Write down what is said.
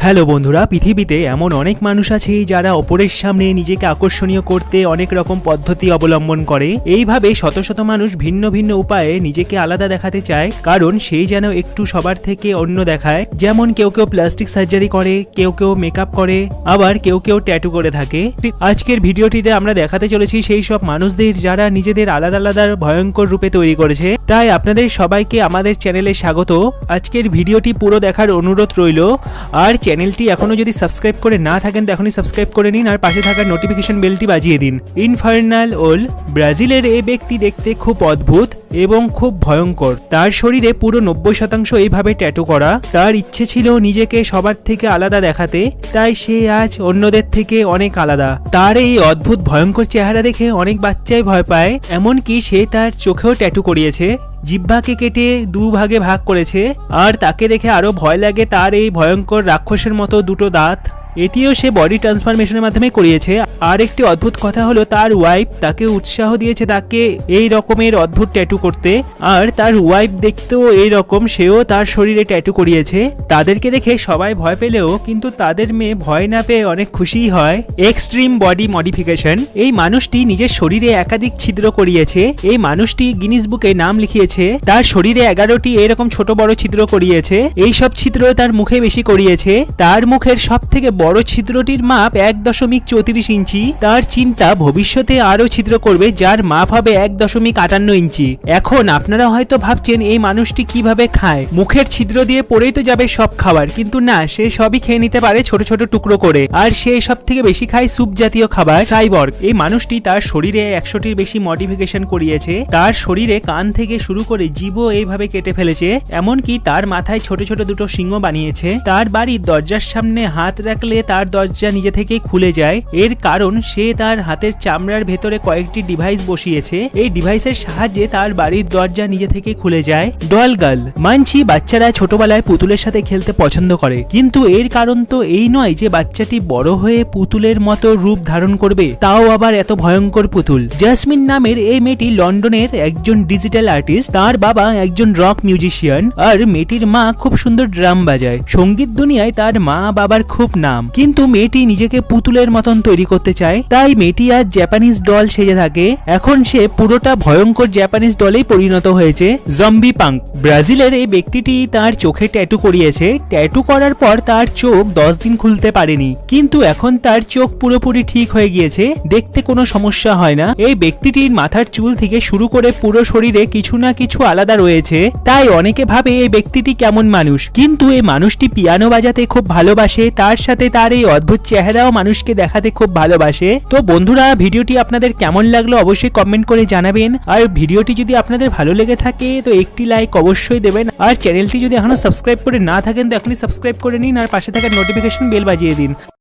Hello বন্ধুরা, পৃথিবীতে এমন অনেক মানুষ আছে যারা অপরের সামনে নিজেকে আকর্ষণীয় করতে অনেক রকম পদ্ধতি অবলম্বন করে। এইভাবে শত শত মানুষ ভিন্ন ভিন্ন উপায়ে নিজেকে আলাদা দেখাতে চায়, কারণ সেই যেন একটু সবার থেকে অন্য দেখায়। যেমন কেউ কেউ প্লাস্টিক সার্জারি করে, কেউ কেউ মেকআপ করে, আবার কেউ কেউ ট্যাটু করে থাকে। আজকের ভিডিওটিতে আমরা দেখাতে চলেছি সেই সব মানুষদের যারা নিজেদের আলাদা আলাদা ভয়ঙ্কর রূপে তৈরি করেছে। তাই আপনাদের সবাইকে আমাদের চ্যানেলে স্বাগত। আজকের ভিডিওটি পুরো দেখার অনুরোধ রইল। আর চ্যানেলটি এখনো যদি সাবস্ক্রাইব করে না থাকেন তো এখনই সাবস্ক্রাইব করে নিন আর পাশে থাকা নোটিফিকেশন বেলটি বাজিয়ে দিন। ইনফার্নাল ওল ব্রাজিলের এই ব্যক্তি দেখতে খুব অদ্ভুত এবং খুব ভয়ঙ্কর। তার শরীরে পুরো 90% এইভাবে ট্যাটু করা। তার ইচ্ছে ছিল নিজেকে সবার থেকে আলাদা দেখাতে, তাই সে আজ অন্যদের থেকে অনেক আলাদা। তার এই অদ্ভুত ভয়ঙ্কর চেহারা দেখে অনেক বাচ্চাই ভয় পায়, এমনকি সে তার চোখেও ট্যাটু করিয়েছে। জিহ্বাকে কেটে দুভাগে ভাগ করেছে। আর তাকে দেখে আরো ভয় লাগে তার এই ভয়ঙ্কর রাক্ষসের মতো দুটো দাঁত। এটিও সে বডি ট্রান্সফরমেশনের মাধ্যমে করিয়েছে। আর একটি অদ্ভুত কথা হলো তার ওয়াইফ তাকে উৎসাহ দিয়েছে তাকে এই রকমের অদ্ভুত ট্যাটু করতে। আর তার ওয়াইফ দেখতেও এই রকম, সেও তার শরীরে ট্যাটু করিয়েছে। তাদেরকে দেখে সবাই ভয় পেলেও কিন্তু তাদের মেয়ে ভয় না পেয়ে অনেক খুশিই হয়। Extreme body modification. এই মানুষটি নিজের শরীরে একাধিক ছিদ্র করিয়েছে। এই মানুষটি গিনিস বুকে নাম লিখিয়েছে। তার শরীরে 11টি এরকম ছোট বড় ছিদ্র করিয়েছে। এই সব ছিদ্র তার মুখে বেশি করিয়েছে। তার মুখের সব থেকে বড় ছিদ্রটির মাপ 1.34 ইঞ্চি। তার চিন্তা ভবিষ্যতে আরো ছিদ্র করবে যার মাপ হবে 1.58 ইঞ্চি। এখন আপনারা হয়তো ভাবছেন এই মানুষটি কিভাবে খায়, মুখের ছিদ্র দিয়ে পড়েই তো যাবে সব খাবার, কিন্তু না, সে সবই খেয়ে নিতে পারে ছোট ছোট টুকরো করে। আর সে সব থেকে বেশি খায় স্যুপ জাতীয় খাবার। সাইবর্গ। এই মানুষটি তার শরীরে 100টির বেশি মডিফিকেশন করিয়েছে। তার শরীরে কান থেকে শুরু করে জিভও এইভাবে কেটে ফেলেছে, এমনকি তার মাথায় ছোট ছোট দুটো সিংহ বানিয়েছে। তার বাড়ির দরজার সামনে হাত রাখলে তার দরজা নিজে থেকেই খুলে যায়। এর কারণ সে তার হাতের চামড়ার ভেতরে কয়েকটি ডিভাইস বসিয়েছে। এই ডিভাইসের সাহায্যে তার বাড়ির দরজা নিজে থেকেই খুলে যায়। Doll girl. মানছি বাচ্চারা ছোটবেলায় পুতুলের সাথে খেলতে পছন্দ করে, কিন্তু এর কারণ তো এই নয় যে বাচ্চাটি বড় হয়ে পুতুলের মতো রূপ ধারণ করবে, তাও আবার এত ভয়ঙ্কর পুতুল। জাসমিন নামের এই মেয়েটি লন্ডনের একজন ডিজিটাল আর্টিস্ট। তার বাবা একজন রক মিউজিশিয়ান আর মেয়েটির মা খুব সুন্দর ড্রাম বাজায়। সঙ্গীত দুনিয়ায় তার মা বাবার খুব নাম, কিন্তু মেয়েটি নিজেকে পুতুলের মতন তৈরি করতে চায়। তাই মেয়েটি আজ জাপানিজ ডল সেজে থাকে। এখন সে পুরোটা ভয়ঙ্কর জাপানিজ ডলেই পরিণত হয়েছে। Zombie punk. ব্রাজিলের এই ব্যক্তিটি তার চোখে ট্যাটু করিয়েছে। ট্যাটু করার পর তার চোখ 10 দিন খুলতে পারেনি, কিন্তু এখন তার চোখ পুরোপুরি ঠিক হয়ে গিয়েছে, দেখতে কোনো সমস্যা হয় না। এই ব্যক্তিটির মাথার চুল থেকে শুরু করে পুরো শরীরে কিছু না কিছু আলাদা রয়েছে। তাই অনেকে ভাবে এই ব্যক্তিটি কেমন মানুষ, কিন্তু এই মানুষটি পিয়ানো বাজাতে খুব ভালোবাসে। তার সাথে তার এই অদ্ভুত চেহারাও মানুষকে দেখাতে খুব ভালোবাসে। তো বন্ধুরা, ভিডিওটি আপনাদের কেমন লাগলো অবশ্যই কমেন্ট করে জানাবেন। আর ভিডিওটি যদি আপনাদের ভালো লেগে থাকে তো একটি লাইক অবশ্যই দেবেন। আর চ্যানেলটি যদি এখনো সাবস্ক্রাইব করে না থাকেন তো এখনই সাবস্ক্রাইব করে নিন আর পাশে থাকা নোটিফিকেশন বেল বাজিয়ে দিন।